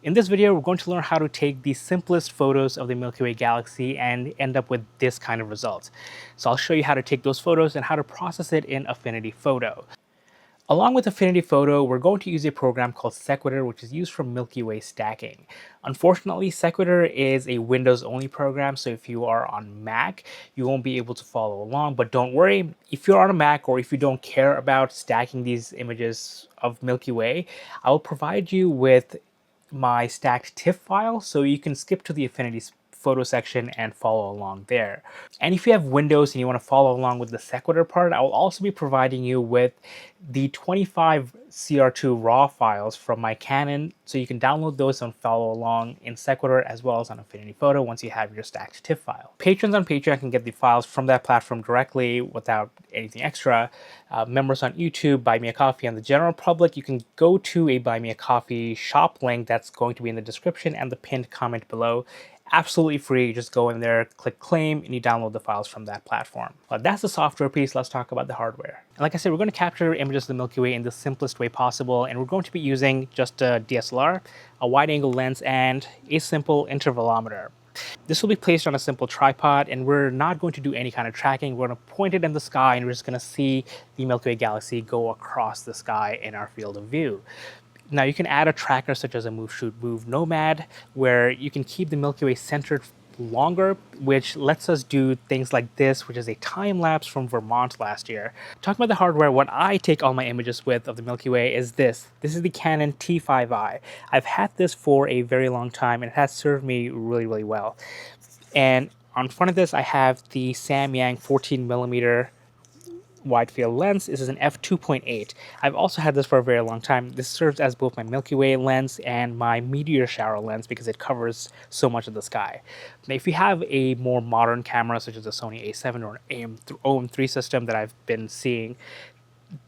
In this video, we're going to learn how to take the simplest photos of the Milky Way galaxy and end up with this kind of results. So I'll show you how to take those photos and how to process it in Affinity Photo. Along with Affinity Photo, we're going to use a program called Sequator, which is used for Milky Way stacking. Unfortunately, Sequator is a Windows-only program, so if you are on Mac, you won't be able to follow along. But don't worry, if you're on a Mac or if you don't care about stacking these images of Milky Way, I will provide you with my stacked TIFF file, so you can skip to the Affinity photo section and follow along there. And if you have Windows and you want to follow along with the Sequator part, I will also be providing you with the 25 CR2 RAW files from my Canon, so you can download those and follow along in Sequator as well as on Affinity Photo once you have your stacked TIFF file. Patrons on Patreon can get the files from that platform directly without anything extra. Members on YouTube, Buy Me a Coffee, and the general public, you can go to a Buy Me a Coffee shop link that's going to be in the description and the pinned comment below. Absolutely free. You just go in there, click claim, and you download the files from that platform. But that's the software piece. Let's talk about the hardware. And like I said, we're going to capture images of the Milky Way in the simplest way possible, and we're going to be using just a DSLR, a wide-angle lens, and a simple intervalometer. This will be placed on a simple tripod, and we're not going to do any kind of tracking. We're going to point it in the sky, and we're just going to see the Milky Way galaxy go across the sky in our field of view. Now you can add a tracker such as a Move, Shoot, Move Nomad, where you can keep the Milky Way centered longer, which lets us do things like this, which is a time lapse from Vermont last year. Talking about the hardware, what I take all my images with of the Milky Way is this. This is the Canon T5i. I've had this for a very long time, and it has served me really, really well. And on front of this, I have the Samyang 14mm wide field lens. This is an f2.8. I've also had this for a very long time. This serves as both my Milky Way lens and my meteor shower lens because it covers so much of the sky. Now, if you have a more modern camera such as a Sony A7 or an OM3 system that I've been seeing,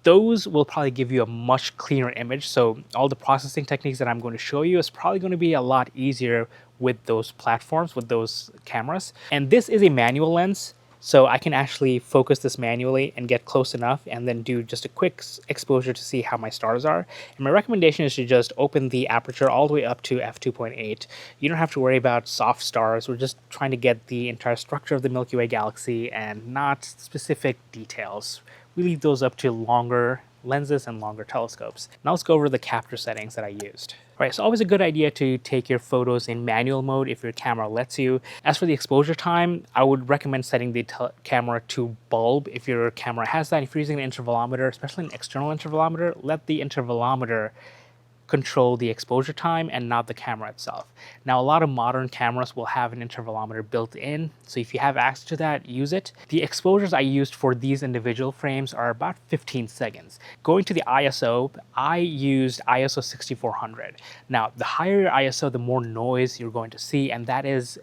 those will probably give you a much cleaner image. So all the processing techniques that I'm going to show you is probably going to be a lot easier with those platforms, with those cameras. And this is a manual lens, so I can actually focus this manually and get close enough and then do just a quick exposure to see how my stars are. And my recommendation is to just open the aperture all the way up to f2.8. You don't have to worry about soft stars. We're just trying to get the entire structure of the Milky Way galaxy and not specific details. We leave those up to longer lenses and longer telescopes. Now let's go over the capture settings that I used. All right, it's always a good idea to take your photos in manual mode if your camera lets you. As for the exposure time, I would recommend setting the camera to bulb if your camera has that. If you're using an intervalometer, especially an external intervalometer, let the intervalometer control the exposure time and not the camera itself. Now, a lot of modern cameras will have an intervalometer built in, so if you have access to that, use it. The exposures I used for these individual frames are about 15 seconds. Going to the ISO, I used ISO 6400. Now, the higher your ISO, the more noise you're going to see, and that is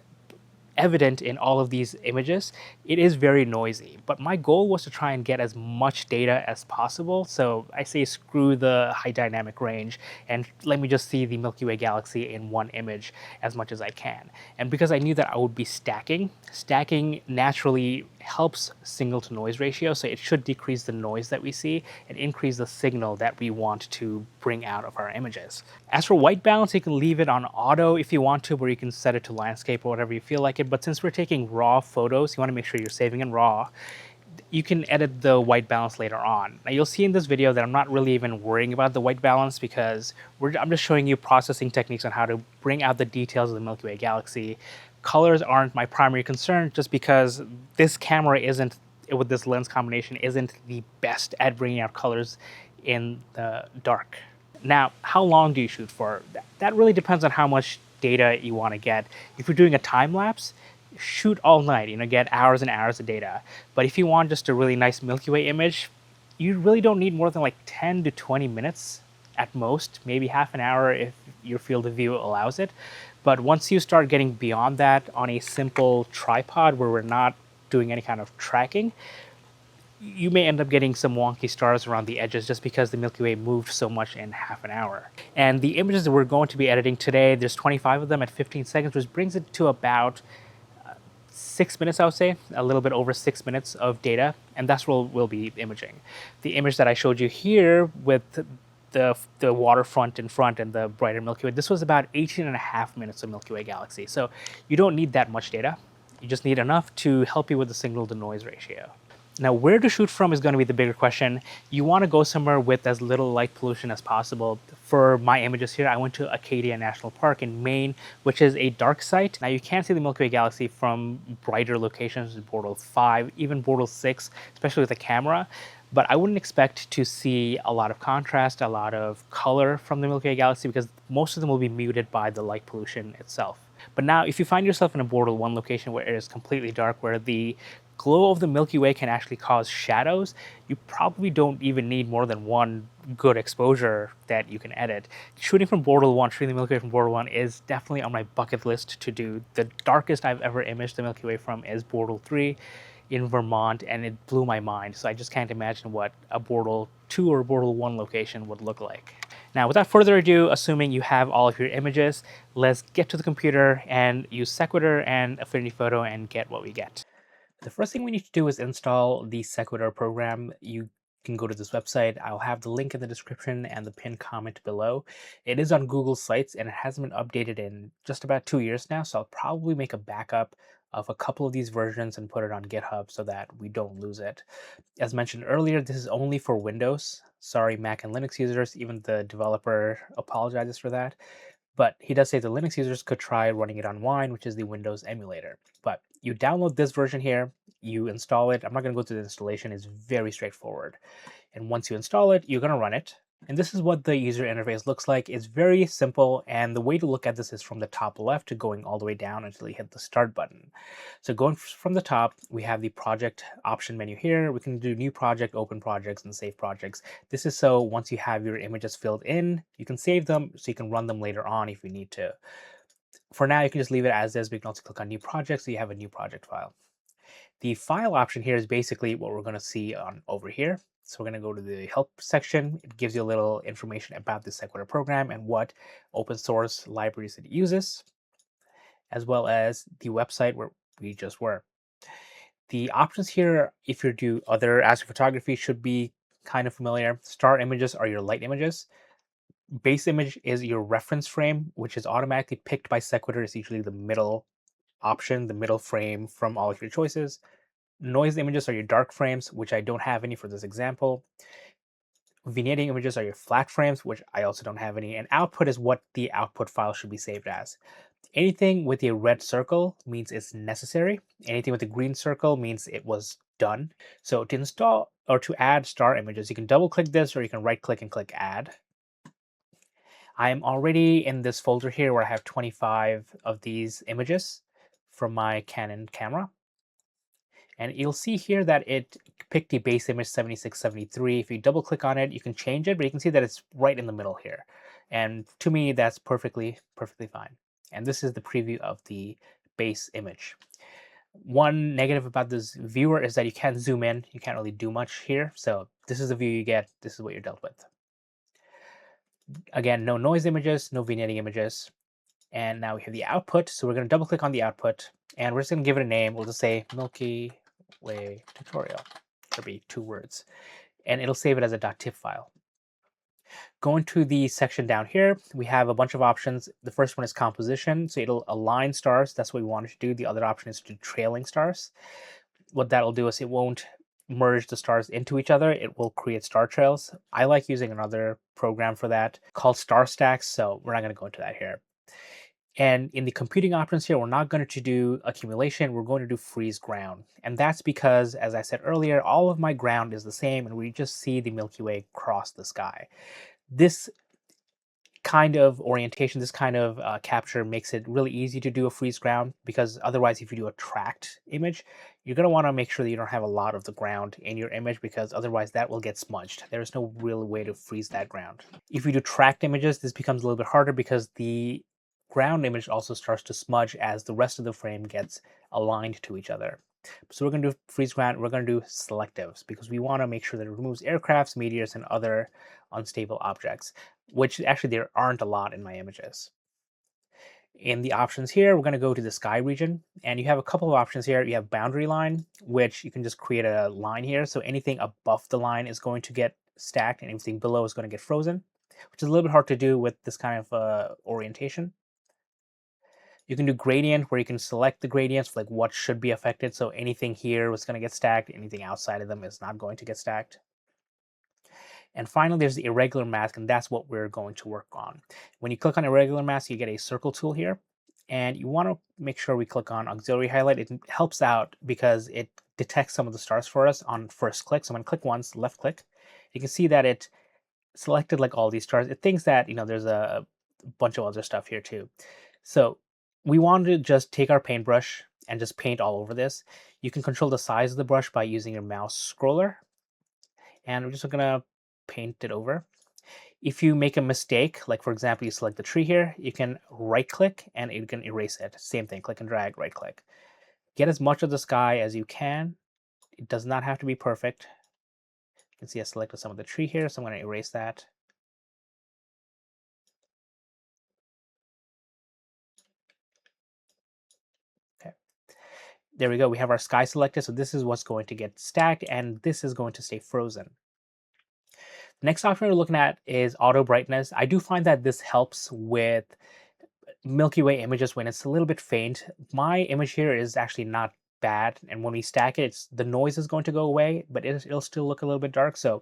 evident in all of these images. It is very noisy, but my goal was to try and get as much data as possible. So I say screw the high dynamic range and let me just see the Milky Way galaxy in one image as much as I can. And because I knew that I would be stacking naturally helps signal to noise ratio, so it should decrease the noise that we see and increase the signal that we want to bring out of our images. As for white balance, you can leave it on auto if you want to, where you can set it to landscape or whatever you feel like it, but since we're taking raw photos, you want to make sure you're saving in raw. You can edit the white balance later on. Now you'll see in this video that I'm not really even worrying about the white balance because I'm just showing you processing techniques on how to bring out the details of the Milky Way galaxy. Colors aren't my primary concern just because this camera isn't, with this lens combination, isn't the best at bringing out colors in the dark. Now, how long do you shoot for? That really depends on how much data you want to get. If you're doing a time lapse, shoot all night, get hours and hours of data. But if you want just a really nice Milky Way image, you really don't need more than like 10 to 20 minutes at most, maybe half an hour if your field of view allows it. But once you start getting beyond that on a simple tripod where we're not doing any kind of tracking, you may end up getting some wonky stars around the edges just because the Milky Way moved so much in half an hour. And the images that we're going to be editing today, there's 25 of them at 15 seconds, which brings it to about 6 minutes, I would say, a little bit over 6 minutes of data, and that's what we'll be imaging. The image that I showed you here with the waterfront in front and the brighter Milky Way. This was about 18.5 minutes of Milky Way galaxy. So you don't need that much data. You just need enough to help you with the signal to noise ratio. Now, where to shoot from is going to be the bigger question. You want to go somewhere with as little light pollution as possible. For my images here, I went to Acadia National Park in Maine, which is a dark site. Now, you can see the Milky Way galaxy from brighter locations, Bortle 5, even Bortle 6, especially with a camera. But I wouldn't expect to see a lot of contrast, a lot of color from the Milky Way galaxy, because most of them will be muted by the light pollution itself. But now, if you find yourself in a Bortle 1 location where it is completely dark, where the glow of the Milky Way can actually cause shadows, you probably don't even need more than one good exposure that you can edit. Shooting from Bortle 1, shooting the Milky Way from Bortle 1 is definitely on my bucket list to do. The darkest I've ever imaged the Milky Way from is Bortle 3 in Vermont, and it blew my mind. So I just can't imagine what a Bortle 2 or Bortle 1 location would look like. Now, without further ado, assuming you have all of your images, let's get to the computer and use Sequator and Affinity Photo and get what we get. The first thing we need to do is install the Sequator program. You can go to this website. I'll have the link in the description and the pinned comment below. It is on Google Sites and it hasn't been updated in just about 2 years now, so I'll probably make a backup of a couple of these versions and put it on GitHub so that we don't lose it. As mentioned earlier, this is only for Windows. Sorry, Mac and Linux users. Even the developer apologizes for that. But he does say the Linux users could try running it on Wine, which is the Windows emulator. But you download this version here, you install it. I'm not going to go through the installation, it's very straightforward. And once you install it, you're going to run it. And this is what the user interface looks like. It's very simple, and the way to look at this is from the top left to going all the way down until you hit the start button. So going from the top, we have the project option menu here. We can do new project, open projects, and save projects. This is so once you have your images filled in, you can save them so you can run them later on if you need to. For now, you can just leave it as is. We can also click on new project so you have a new project file. The file option here is basically what we're going to see on over here. So we're going to go to the help section. It gives you a little information about the Sequator program and what open source libraries it uses, as well as the website where we just were. The options here, if you do other astrophotography, should be kind of familiar. Star images are your light images. Base image is your reference frame, which is automatically picked by Sequator. It's usually the middle option, the middle frame from all of your choices. Noise images are your dark frames, which I don't have any for this example. Vignetting images are your flat frames, which I also don't have any. And output is what the output file should be saved as. Anything with a red circle means it's necessary. Anything with a green circle means it was done. So to install or to add star images, you can double click this or you can right click and click add. I am already in this folder here where I have 25 of these images from my Canon camera. And you'll see here that it picked the base image 7673. If you double click on it, you can change it, but you can see that it's right in the middle here. And to me, that's perfectly fine. And this is the preview of the base image. One negative about this viewer is that you can't zoom in. You can't really do much here. So this is the view you get. This is what you're dealt with. Again, no noise images, no vignetting images. And now we have the output. So we're going to double click on the output and we're just going to give it a name. We'll just say Milky Way tutorial. There'll be 2 words. And it'll save it as a .tiff file. Going to the section down here, we have a bunch of options. The first one is composition. So it'll align stars. That's what we wanted to do. The other option is to do trailing stars. What that'll do is it won't merge the stars into each other. It will create star trails. I like using another program for that called Star Stacks. So we're not going to go into that here. And in the computing options here, we're not going to do accumulation. We're going to do freeze ground. And that's because, as I said earlier, all of my ground is the same and we just see the Milky Way cross the sky. This kind of orientation, this kind of capture makes it really easy to do a freeze ground, because otherwise if you do a tracked image, you're going to want to make sure that you don't have a lot of the ground in your image, because otherwise that will get smudged. There's no real way to freeze that ground. If you do tracked images, this becomes a little bit harder because the ground image also starts to smudge as the rest of the frame gets aligned to each other. So we're going to do freeze ground. We're going to do selectives because we want to make sure that it removes aircrafts, meteors, and other unstable objects, which actually there aren't a lot in my images. In the options here, we're going to go to the sky region, and you have a couple of options here. You have boundary line, which you can just create a line here. So anything above the line is going to get stacked and anything below is going to get frozen. which is a little bit hard to do with this kind of orientation. You can do gradient, where you can select the gradients, like what should be affected. So anything here was going to get stacked, anything outside of them is not going to get stacked. And finally, there's the irregular mask, and that's what we're going to work on. When you click on irregular mask, you get a circle tool here, and you want to make sure we click on auxiliary highlight. It helps out because it detects some of the stars for us on first click. So I'm going to click once, left click. You can see that it selected like all these stars. It thinks that, there's a bunch of other stuff here too. So we want to just take our paintbrush and just paint all over this. You can control the size of the brush by using your mouse scroller. And we're just going to paint it over. If you make a mistake, like for example, you select the tree here, you can right click and you can erase it. Same thing, click and drag, right click. Get as much of the sky as you can. It does not have to be perfect. You can see I selected some of the tree here, so I'm going to erase that. Okay. There we go. We have our sky selected. So this is what's going to get stacked, and this is going to stay frozen. The next option we're looking at is auto brightness. I do find that this helps with Milky Way images when it's a little bit faint. My image here is actually not bad, and when we stack it, the noise is going to go away, but it'll still look a little bit dark. So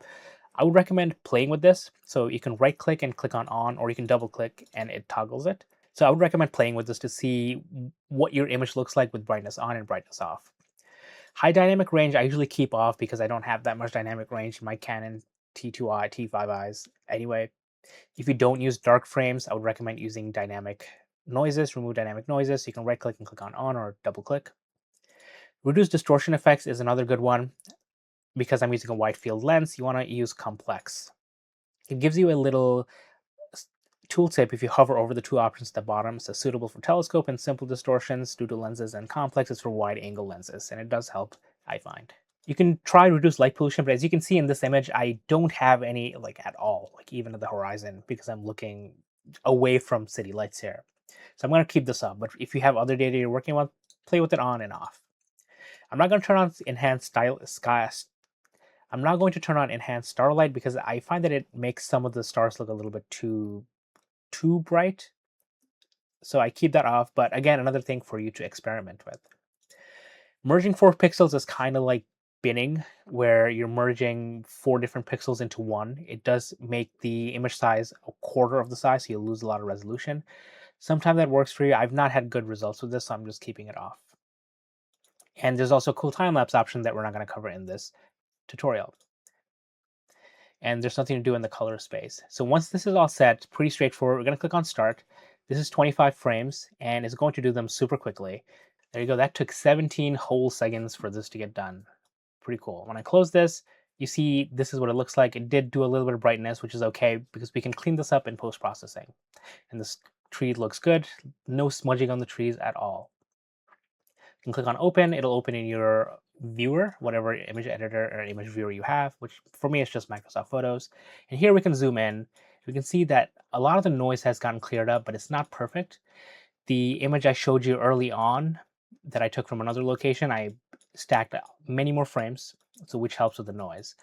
I would recommend playing with this. So you can right click and click on, or you can double click and it toggles it. So I would recommend playing with this to see what your image looks like with brightness on and brightness off. High dynamic range I usually keep off because I don't have that much dynamic range in my Canon T2i, T5is. Anyway, if you don't use dark frames, I would recommend using dynamic noises. Remove dynamic noises. You can right click and click on or double click. Reduce distortion effects is another good one. Because I'm using a wide field lens, you want to use complex. It gives you a little tooltip if you hover over the two options at the bottom. So suitable for telescope and simple distortions due to lenses, and complex is for wide angle lenses, and it does help, I find. You can try to reduce light pollution, but as you can see in this image, I don't have any at all, even at the horizon, because I'm looking away from city lights here. So I'm going to keep this up, but if you have other data you're working with, play with it on and off. I'm not going to turn on enhanced I'm not going to turn on enhanced starlight because I find that it makes some of the stars look a little bit too bright. So I keep that off, but again, another thing for you to experiment with. Merging 4 pixels is kind of like binning, where you're merging 4 different pixels into one. It does make the image size a quarter of the size, so you'll lose a lot of resolution. Sometimes that works for you. I've not had good results with this, so I'm just keeping it off. And there's also a cool time-lapse option that we're not going to cover in this tutorial. And there's nothing to do in the color space. So once this is all set, pretty straightforward. We're going to click on start. This is 25 frames, and it's going to do them super quickly. There you go. That took 17 whole seconds for this to get done. Pretty cool. When I close this, you see this is what it looks like. It did do a little bit of brightness, which is okay because we can clean this up in post-processing. And this tree looks good. No smudging on the trees at all. You can click on open. It'll open in your viewer, whatever image editor or image viewer you have, which for me is just Microsoft Photos. And here we can zoom in. We can see that a lot of the noise has gotten cleared up, but it's not perfect. The image I showed you early on that I took from another location, I stacked many more frames, so which helps with the noise.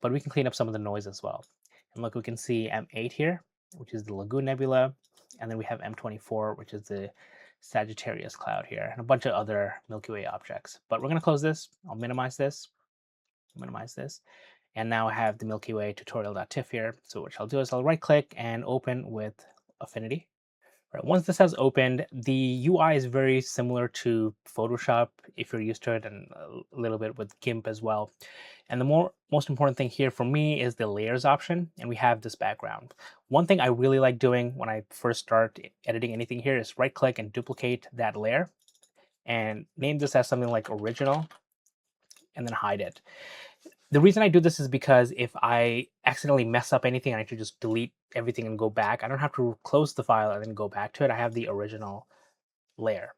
But we can clean up some of the noise as well. And look, we can see M8 here, which is the Lagoon Nebula, and then we have M24, which is the Sagittarius cloud here, and a bunch of other Milky Way objects. But we're going to close this. I'll minimize this, and now I have the Milky Way tutorial.tiff here. So what I'll do is I'll right click and open with Affinity. Right, once this has opened, the UI is very similar to Photoshop if you're used to it, and a little bit with GIMP as well. And the most important thing here for me is the layers option, and we have this background. One thing I really like doing when I first start editing anything here is right click and duplicate that layer and name this as something like original and then hide it. The reason I do this is because if I accidentally mess up anything, I need to just delete everything and go back. I don't have to close the file and then go back to it. I have the original layer.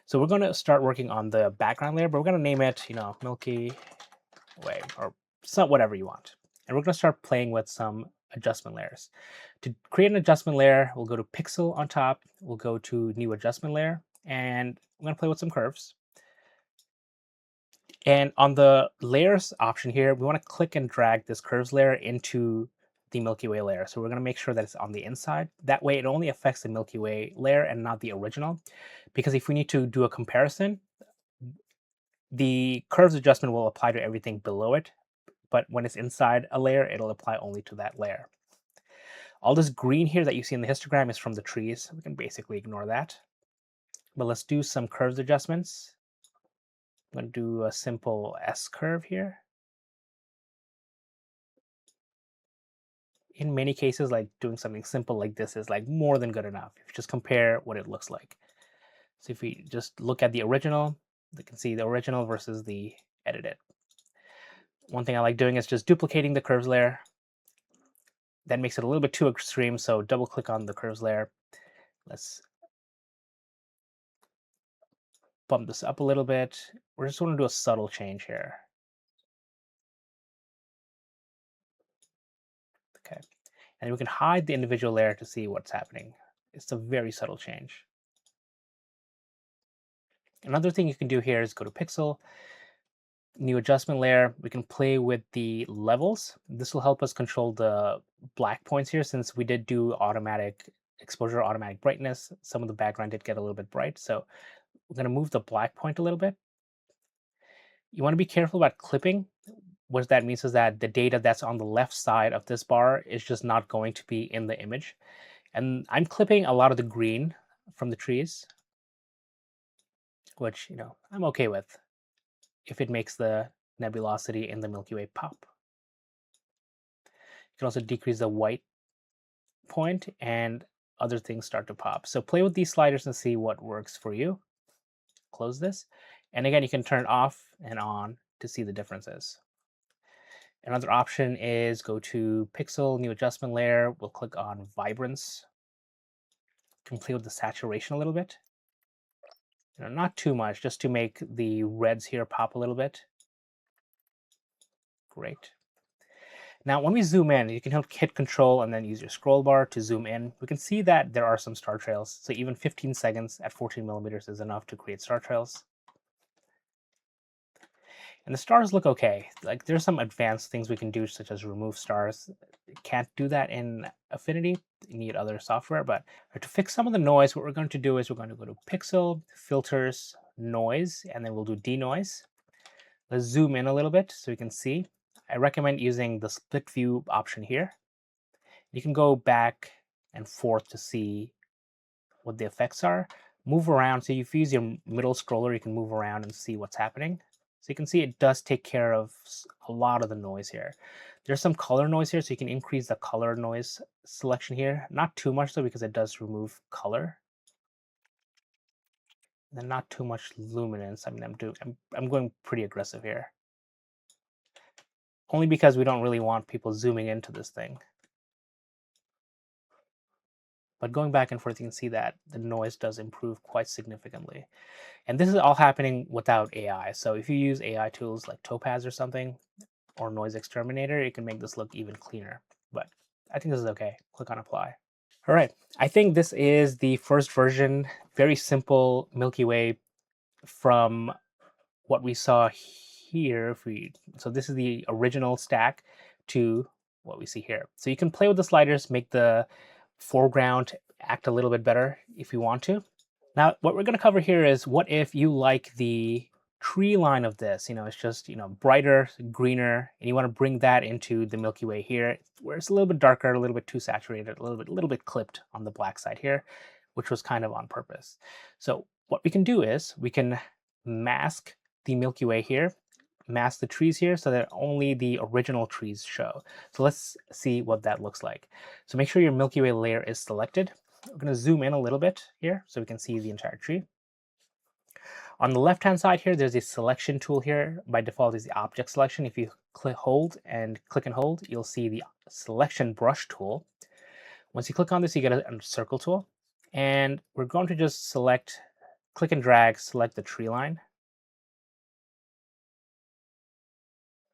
So we're going to start working on the background layer, but we're going to name it, Milky Way or whatever you want. And we're going to start playing with some adjustment layers. To create an adjustment layer, we'll go to Pixel on top. We'll go to New Adjustment Layer, and I'm going to play with some curves. And on the layers option here, we want to click and drag this curves layer into the Milky Way layer. So we're going to make sure that it's on the inside. That way it only affects the Milky Way layer and not the original. Because if we need to do a comparison, the curves adjustment will apply to everything below it. But when it's inside a layer, it'll apply only to that layer. All this green here that you see in the histogram is from the trees. We can basically ignore that. But let's do some curves adjustments. I'm going to do a simple S curve here. In many cases, like doing something simple like this is like more than good enough. If you just compare what it looks like. So if we just look at the original, you can see the original versus the edited. One thing I like doing is just duplicating the curves layer. That makes it a little bit too extreme, so double click on the curves layer. Let's bump this up a little bit. We're just going to do a subtle change here. Okay, and we can hide the individual layer to see what's happening. It's a very subtle change. Another thing you can do here is go to Pixel, new adjustment layer. We can play with the levels. This will help us control the black points here, since we did do automatic exposure, automatic brightness. Some of the background did get a little bit bright, so we're going to move the black point a little bit. You want to be careful about clipping. What that means is that the data that's on the left side of this bar is just not going to be in the image. And I'm clipping a lot of the green from the trees, which, I'm okay with if it makes the nebulosity in the Milky Way pop. You can also decrease the white point and other things start to pop. So play with these sliders and see what works for you. Close this. And again, you can turn it off and on to see the differences. Another option is go to Pixel, new adjustment layer. We'll click on Vibrance. You can play with the saturation a little bit. Not too much, just to make the reds here pop a little bit. Great. Now, when we zoom in, you can hit Control and then use your scroll bar to zoom in. We can see that there are some star trails. So even 15 seconds at 14 millimeters is enough to create star trails. And the stars look okay. Like, there's some advanced things we can do, such as remove stars. Can't do that in Affinity. You need other software. But to fix some of the noise, what we're going to do is we're going to go to Pixel, Filters, Noise, and then we'll do Denoise. Let's zoom in a little bit so we can see. I recommend using the split view option here. You can go back and forth to see what the effects are. Move around. So if you use your middle scroller, you can move around and see what's happening. So you can see it does take care of a lot of the noise here. There's some color noise here, so you can increase the color noise selection here. Not too much though, because it does remove color. And then not too much luminance. I mean, I'm going pretty aggressive here. Only because we don't really want people zooming into this thing. But going back and forth, you can see that the noise does improve quite significantly. And this is all happening without AI. So if you use AI tools like Topaz or something, or Noise Exterminator, you can make this look even cleaner. But I think this is okay. Click on Apply. All right. I think this is the first version, very simple Milky Way from what we saw here. So this is the original stack to what we see here. So you can play with the sliders, make the foreground act a little bit better if you want to. Now, what we're going to cover here is what if you like the tree line of this, it's just, brighter, greener, and you want to bring that into the Milky Way here, where it's a little bit darker, a little bit too saturated, a little bit clipped on the black side here, which was kind of on purpose. So what we can do is we can mask the Milky Way here, mask the trees here so that only the original trees show. So let's see what that looks like. So make sure your Milky Way layer is selected. We're going to zoom in a little bit here so we can see the entire tree. On the left-hand side here, there's a selection tool here. By default is the object selection. If you click and hold, you'll see the selection brush tool. Once you click on this, you get a circle tool. And we're going to just click and drag, select the tree line.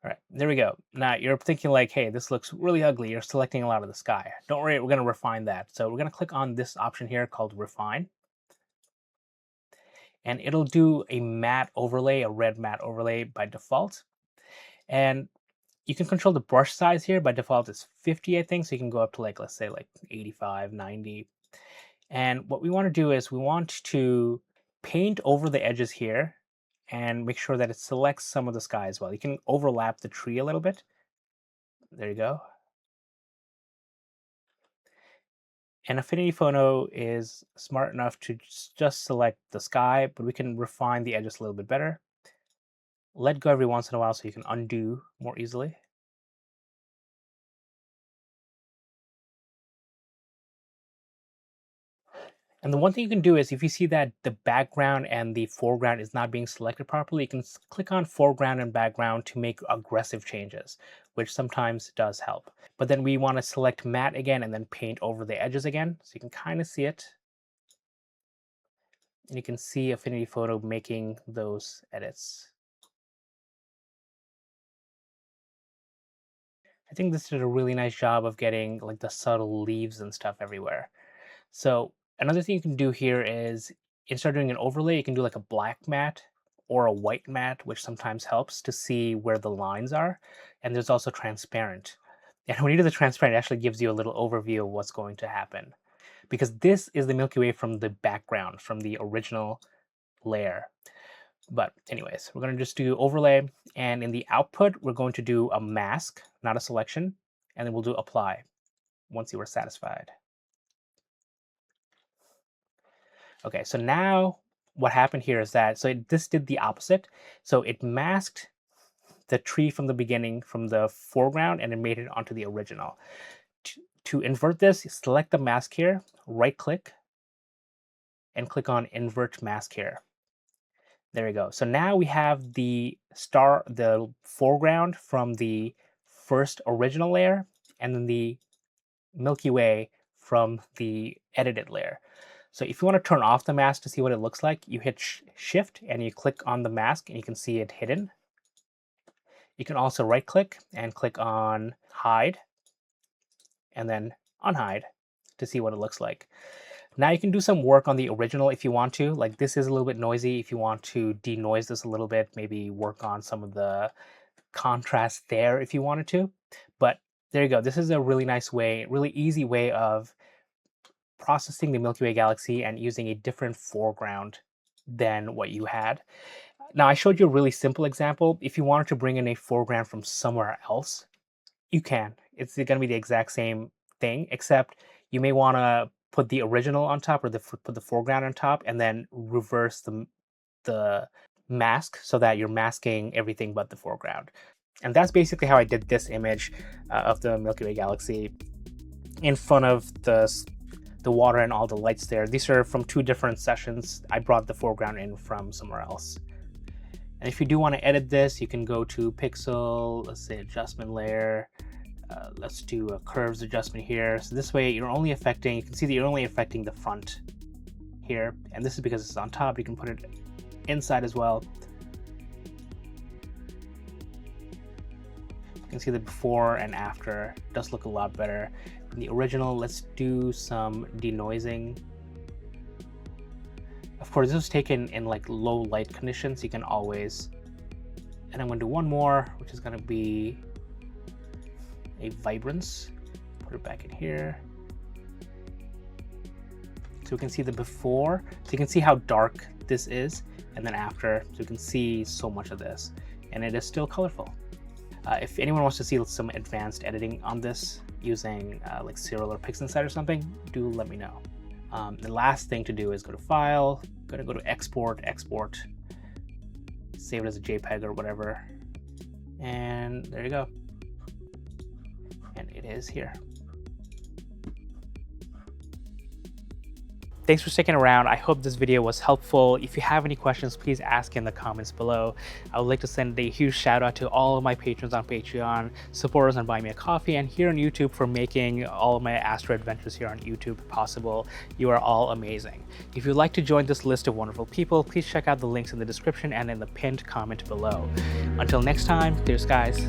All right, there we go. Now you're thinking like, hey, this looks really ugly. You're selecting a lot of the sky. Don't worry, we're going to refine that. So we're going to click on this option here called Refine. And it'll do a matte overlay, a red matte overlay by default. And You can control the brush size here. By default, it's 50, I think. So you can go up to like, let's say like 85, 90. And what we want to do is we want to paint over the edges here and make sure that it selects some of the sky as well. You can overlap the tree a little bit. There you go. And Affinity Photo is smart enough to just select the sky, but we can refine the edges a little bit better. Let go every once in a while so you can undo more easily. And the one thing you can do is if you see that the background and the foreground is not being selected properly, you can click on foreground and background to make aggressive changes, which sometimes does help. But then we want to select matte again and then paint over the edges again. So you can kind of see it. And you can see Affinity Photo making those edits. I think this did a really nice job of getting like the subtle leaves and stuff everywhere. So another thing you can do here is instead of doing an overlay, you can do like a black matte or a white matte, which sometimes helps to see where the lines are. And there's also transparent. And when you do the transparent, it actually gives you a little overview of what's going to happen. Because this is the Milky Way from the background, from the original layer. But anyways, we're going to just do overlay. And in the output, we're going to do a mask, not a selection. And then we'll do apply once you are satisfied. Okay, so now what happened here is that, this did the opposite. So it masked the tree from the beginning, from the foreground, and it made it onto the original. To invert this, select the mask here, right click, and click on invert mask here. There we go. So now we have the foreground from the first original layer, and then the Milky Way from the edited layer. So if you want to turn off the mask to see what it looks like, you hit Shift and you click on the mask and you can see it hidden. You can also right click and click on Hide and then Unhide to see what it looks like. Now you can do some work on the original if you want to. Like this is a little bit noisy. If you want to denoise this a little bit, maybe work on some of the contrast there if you wanted to. But there you go. This is a really nice way, really easy way of processing the Milky Way galaxy and using a different foreground than what you had. Now, I showed you a really simple example. If you wanted to bring in a foreground from somewhere else, you can. It's going to be the exact same thing, except you may want to put the original on top or put the foreground on top and then reverse the mask so that you're masking everything but the foreground. And that's basically how I did this image of the Milky Way galaxy in front of the water and all the lights there. These are from two different sessions. I brought the foreground in from somewhere else. And if you do want to edit this, you can go to Pixel, let's say adjustment layer. Let's do a curves adjustment here. So this way you're only affecting, you can see that you're only affecting the front here. And this is because it's on top. You can put it inside as well. You can see the before and after. It does look a lot better. In the original, let's do some denoising. Of course, this was taken in like low light conditions. You can always, and I'm going to do one more, which is going to be a vibrance. Put it back in here. So we can see the before. So you can see how dark this is, and then after. So you can see so much of this, and it is still colorful. If anyone wants to see some advanced editing on this using like Serial or PixInsight or something, do let me know. The last thing to do is go to File, go to Export, save it as a JPEG or whatever, and there you go. And it is here. Thanks for sticking around. I hope this video was helpful. If you have any questions, please ask in the comments below. I would like to send a huge shout out to all of my patrons on Patreon, supporters on Buy Me a Coffee, and here on YouTube for making all of my astro adventures here on YouTube possible. You are all amazing. If you'd like to join this list of wonderful people, please check out the links in the description and in the pinned comment below. Until next time, clear skies.